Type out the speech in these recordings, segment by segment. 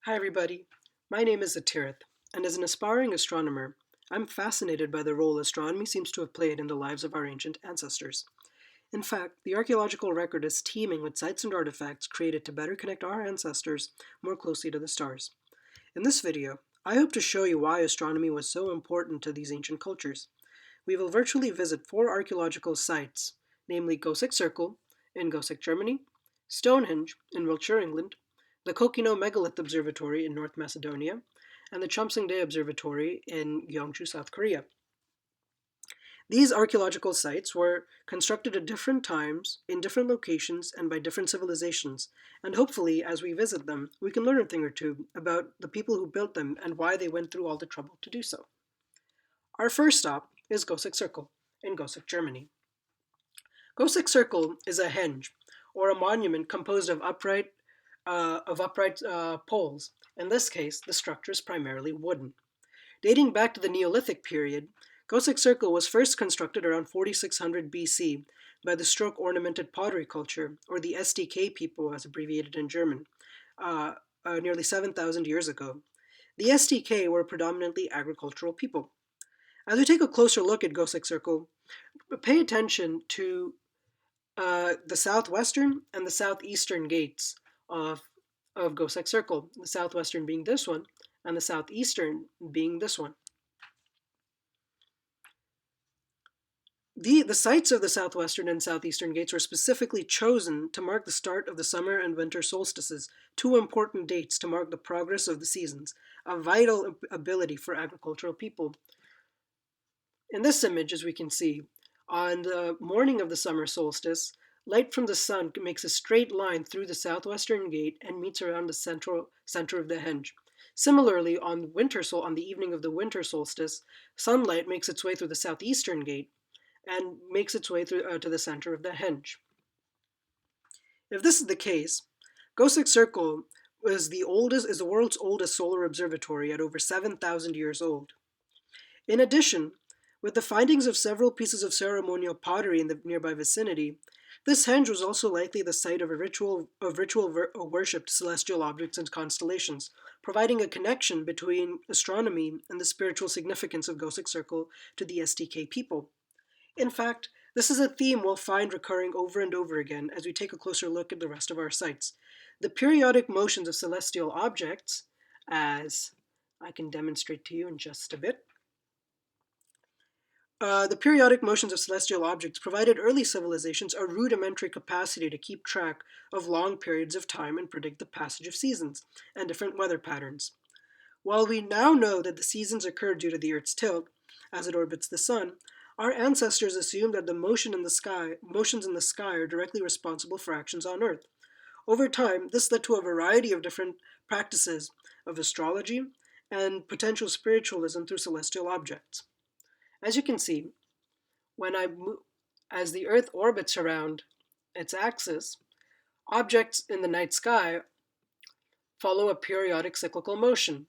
Hi everybody, my name is Atirith, and as an aspiring astronomer, I'm fascinated by the role astronomy seems to have played in the lives of our ancient ancestors. In fact, the archaeological record is teeming with sites and artifacts created to better connect our ancestors more closely to the stars. In this video, I hope to show you why astronomy was so important to these ancient cultures. We will virtually visit 4 archaeological sites, namely Goseck Circle in Goseck, Germany, Stonehenge in Wiltshire, England, the Kokino Megalith Observatory in North Macedonia, and the Cheomseongdae Observatory in Gyeongju, South Korea. These archaeological sites were constructed at different times, in different locations, and by different civilizations, and hopefully, as we visit them, we can learn a thing or two about the people who built them and why they went through all the trouble to do so. Our first stop is Goseck Circle in Goseck, Germany. Goseck Circle is a henge, or a monument composed of upright poles. In this case, the structure is primarily wooden. Dating back to the Neolithic period, Goseck Circle was first constructed around 4600 BC by the stroke-ornamented pottery culture, or the SDK people as abbreviated in German, nearly 7,000 years ago. The SDK were predominantly agricultural people. As we take a closer look at Goseck Circle, pay attention to the southwestern and the southeastern gates of, of Goseck Circle, the southwestern being this one, and the southeastern being this one. The sites of the southwestern and southeastern gates were specifically chosen to mark the start of the summer and winter solstices, 2 important dates to mark the progress of the seasons, a vital ability for agricultural people. In this image, as we can see, on the morning of the summer solstice, light from the sun makes a straight line through the southwestern gate and meets around the center of the henge. Similarly, on the evening of the winter solstice, sunlight makes its way through the southeastern gate and makes its way through to the center of the henge. If this is the case, Goseck Circle is the world's oldest solar observatory at over 7,000 years old. In addition, with the findings of several pieces of ceremonial pottery in the nearby vicinity, this henge was also likely the site of worshipped celestial objects and constellations, providing a connection between astronomy and the spiritual significance of Goseck Circle to the SDK people. In fact, this is a theme we'll find recurring over and over again as we take a closer look at the rest of our sites. The periodic motions of celestial objects, as I can demonstrate to you in just a bit, the periodic motions of celestial objects provided early civilizations a rudimentary capacity to keep track of long periods of time and predict the passage of seasons and different weather patterns. While we now know that the seasons occur due to the Earth's tilt, as it orbits the sun, our ancestors assumed that the motions in the sky are directly responsible for actions on Earth. Over time, this led to a variety of different practices of astrology and potential spiritualism through celestial objects. As you can see, as the Earth orbits around its axis, objects in the night sky follow a periodic cyclical motion.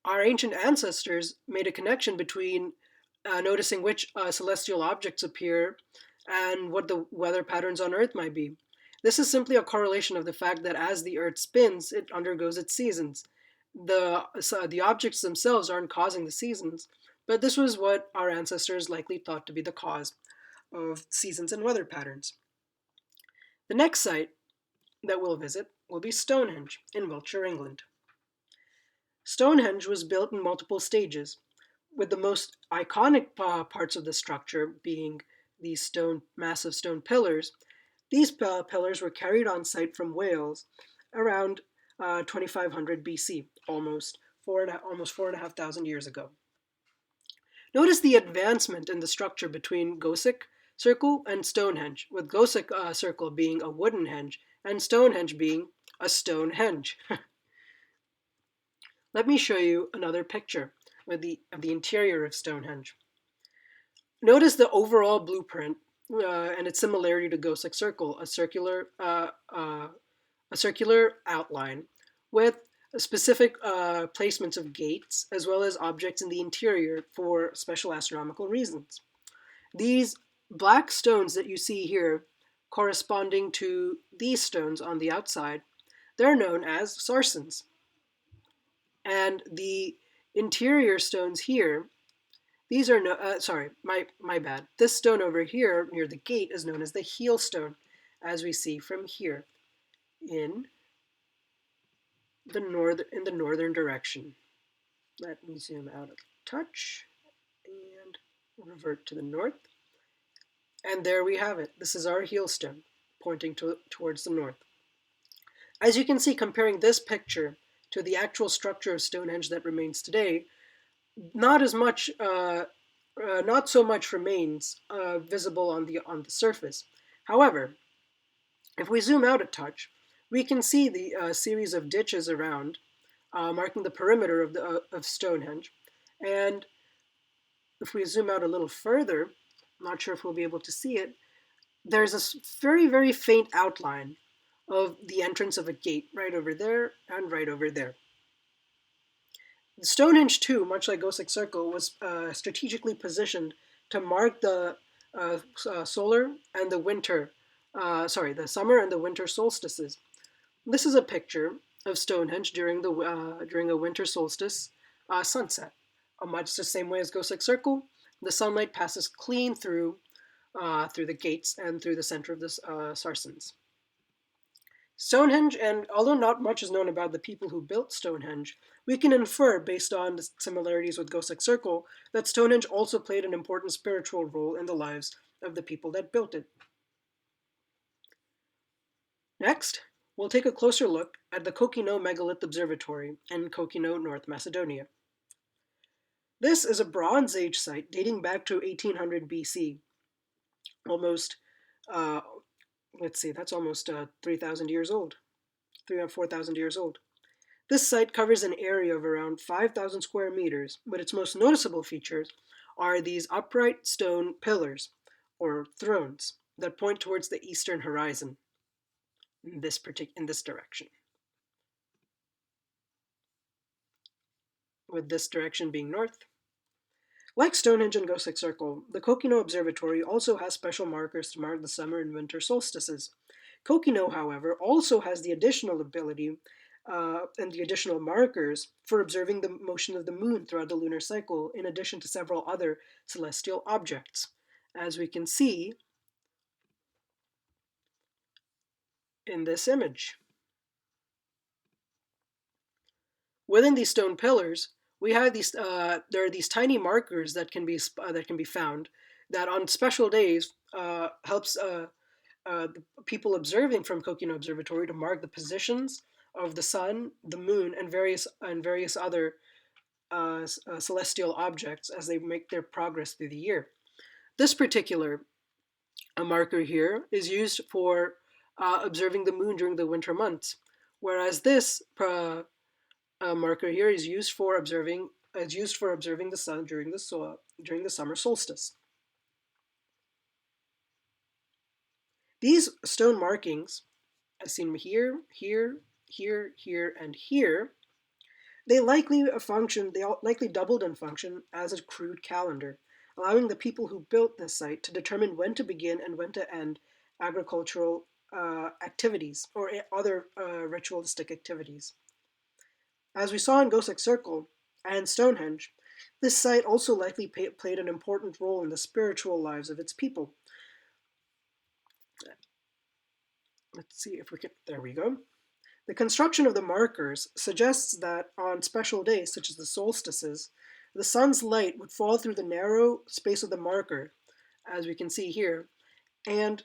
Our ancient ancestors made a connection between noticing which celestial objects appear and what the weather patterns on Earth might be. This is simply a correlation of the fact that as the Earth spins, it undergoes its seasons. The objects themselves aren't causing the seasons, but this was what our ancestors likely thought to be the cause of seasons and weather patterns. The next site that we'll visit will be Stonehenge in Wiltshire, England. Stonehenge was built in multiple stages, with the most iconic parts of the structure being these massive stone pillars. These pillars were carried on site from Wales around 2500 BC, almost 4,500 years ago. Notice the advancement in the structure between Goseck Circle and Stonehenge, with Goseck Circle being a wooden henge and Stonehenge being a stone henge. Let me show you another picture of the interior of Stonehenge. Notice the overall blueprint and its similarity to Goseck Circle, a circular outline with specific placements of gates as well as objects in the interior for special astronomical reasons. These black stones that you see here corresponding to these stones on the outside They're known as sarsens. And the interior stones here, these are no, sorry, my bad. This stone over here near the gate is known as the heel stone, as we see from here in the northern direction. Let me zoom out a touch and revert to the north. And there we have it. This is our heel stone pointing towards the north. As you can see, comparing this picture to the actual structure of Stonehenge that remains today, not as much, not so much remains visible on the surface. However, if we zoom out a touch, we can see the series of ditches around, marking the perimeter of Stonehenge. And if we zoom out a little further, I'm not sure if we'll be able to see it, there's a very, very faint outline of the entrance of a gate right over there and right over there. Stonehenge, too, much like Goseck Circle, was strategically positioned to mark the solar and the winter, the summer and the winter solstices. This is a picture of Stonehenge during a winter solstice sunset. Much the same way as Goseck Circle, the sunlight passes clean through the gates and through the center of the sarsens. Stonehenge, and although not much is known about the people who built Stonehenge, we can infer, based on the similarities with Goseck Circle, that Stonehenge also played an important spiritual role in the lives of the people that built it. Next, we'll take a closer look at the Kokino Megalith Observatory in Kokino, North Macedonia. This is a Bronze Age site dating back to 1800 BC, almost, that's almost 3,000 years old, 4,000 years old. This site covers an area of around 5,000 square meters, but its most noticeable features are these upright stone pillars, or thrones, that point towards the eastern horizon in this direction, with this direction being north. Like Stonehenge and Goseck Circle, the Kokino Observatory also has special markers to mark the summer and winter solstices. Kokino, however, also has the additional ability and the additional markers for observing the motion of the moon throughout the lunar cycle, in addition to several other celestial objects, as we can see in this image. Within these stone pillars, we have these. There are these tiny markers that can be found that on special days helps the people observing from Kokino Observatory to mark the positions of the sun, the moon, and various other celestial objects as they make their progress through the year. This particular marker here is used for observing the moon during the winter months, whereas this marker here is used for observing the sun during the summer solstice. These stone markings, as seen here, here, and here, they likely doubled in function as a crude calendar, allowing the people who built this site to determine when to begin and when to end agricultural activities or other ritualistic activities. As we saw in Goseck Circle and Stonehenge, this site also likely played an important role in the spiritual lives of its people. Let's see if we can, there we go. The construction of the markers suggests that on special days, such as the solstices, the sun's light would fall through the narrow space of the marker, as we can see here, and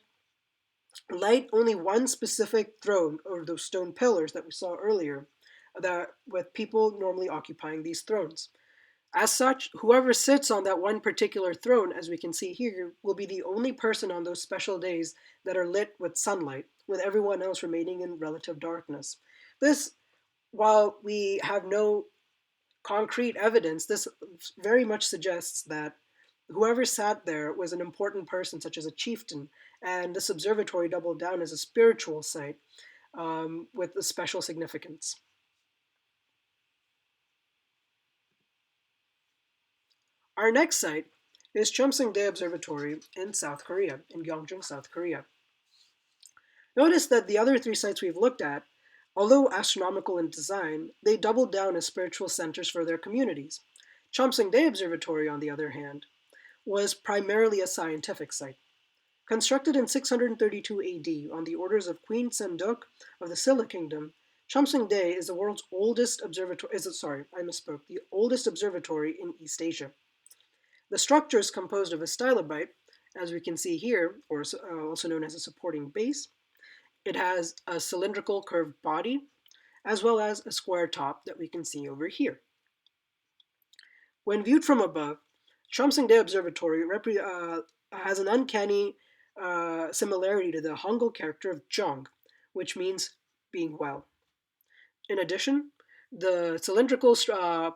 light only one specific throne, or those stone pillars that we saw earlier, with people normally occupying these thrones. As such, whoever sits on that one particular throne, as we can see here, will be the only person on those special days that are lit with sunlight, with everyone else remaining in relative darkness. This, while we have no concrete evidence, this very much suggests that whoever sat there was an important person, such as a chieftain, and this observatory doubled down as a spiritual site with a special significance. Our next site is Cheomseongdae Observatory in South Korea, in Gyeongju, South Korea. Notice that the other three sites we've looked at Although astronomical in design, they doubled down as spiritual centers for their communities. Cheomseongdae Observatory, on the other hand, was primarily a scientific site. Constructed in 632 AD on the orders of Queen Senduk of the Silla Kingdom, Cheomseongdae is the world's oldest observatory. I misspoke. The oldest observatory in East Asia. The structure is composed of a stylobite, as we can see here, or also known as a supporting base. It has a cylindrical curved body, as well as a square top that we can see over here. When viewed from above, Cheomseongdae Observatory has an uncanny similarity to the Hangul character of Jong, which means being well. In addition, the cylindrical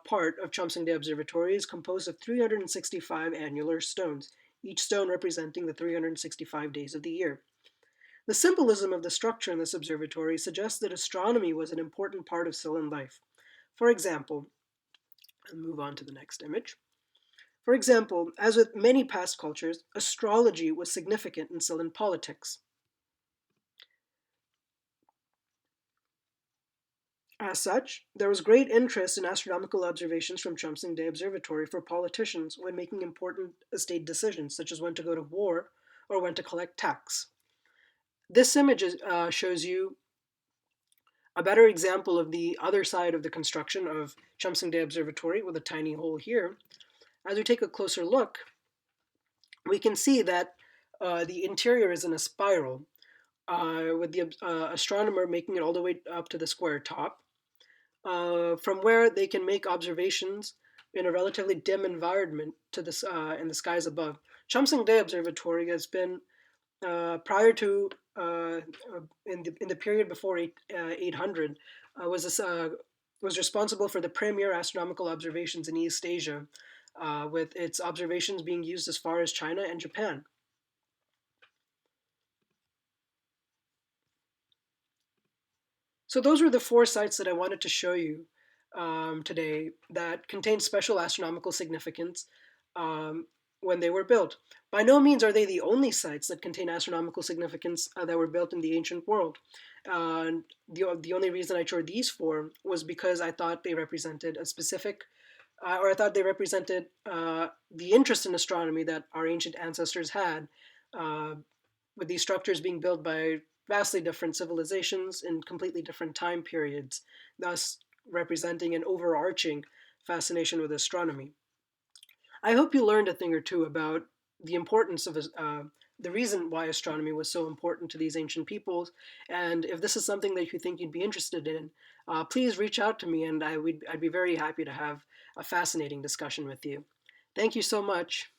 part of Cheomseongdae Observatory is composed of 365 annular stones, each stone representing the 365 days of the year. The symbolism of the structure in this observatory suggests that astronomy was an important part of Silan life. For example, I'll move on to the next image. For example, as with many past cultures, astrology was significant in Silan politics. As such, there was great interest in astronomical observations from Cheomseongdae Observatory for politicians when making important state decisions, such as when to go to war or when to collect tax. This image shows you a better example of the other side of the construction of Cheomseongdae Observatory with a tiny hole here. As we take a closer look, we can see that the interior is in a spiral, with the astronomer making it all the way up to the square top, from where they can make observations in a relatively dim environment to in the skies above. Cheomseongdae Observatory has been prior to in the period before 800 was responsible for the premier astronomical observations in East Asia, with its observations being used as far as China and Japan. So those were the four sites that I wanted to show you today that contain special astronomical significance when they were built. By no means are they the only sites that contain astronomical significance that were built in the ancient world. The only reason I chose these four was because I thought they represented a specific, or I thought they represented the interest in astronomy that our ancient ancestors had, uh, with these structures being built by vastly different civilizations in completely different time periods, thus representing an overarching fascination with astronomy. I hope you learned a thing or two about the importance of the reason why astronomy was so important to these ancient peoples. And if this is something that you think you'd be interested in, please reach out to me and I'd be very happy to have a fascinating discussion with you. Thank you so much.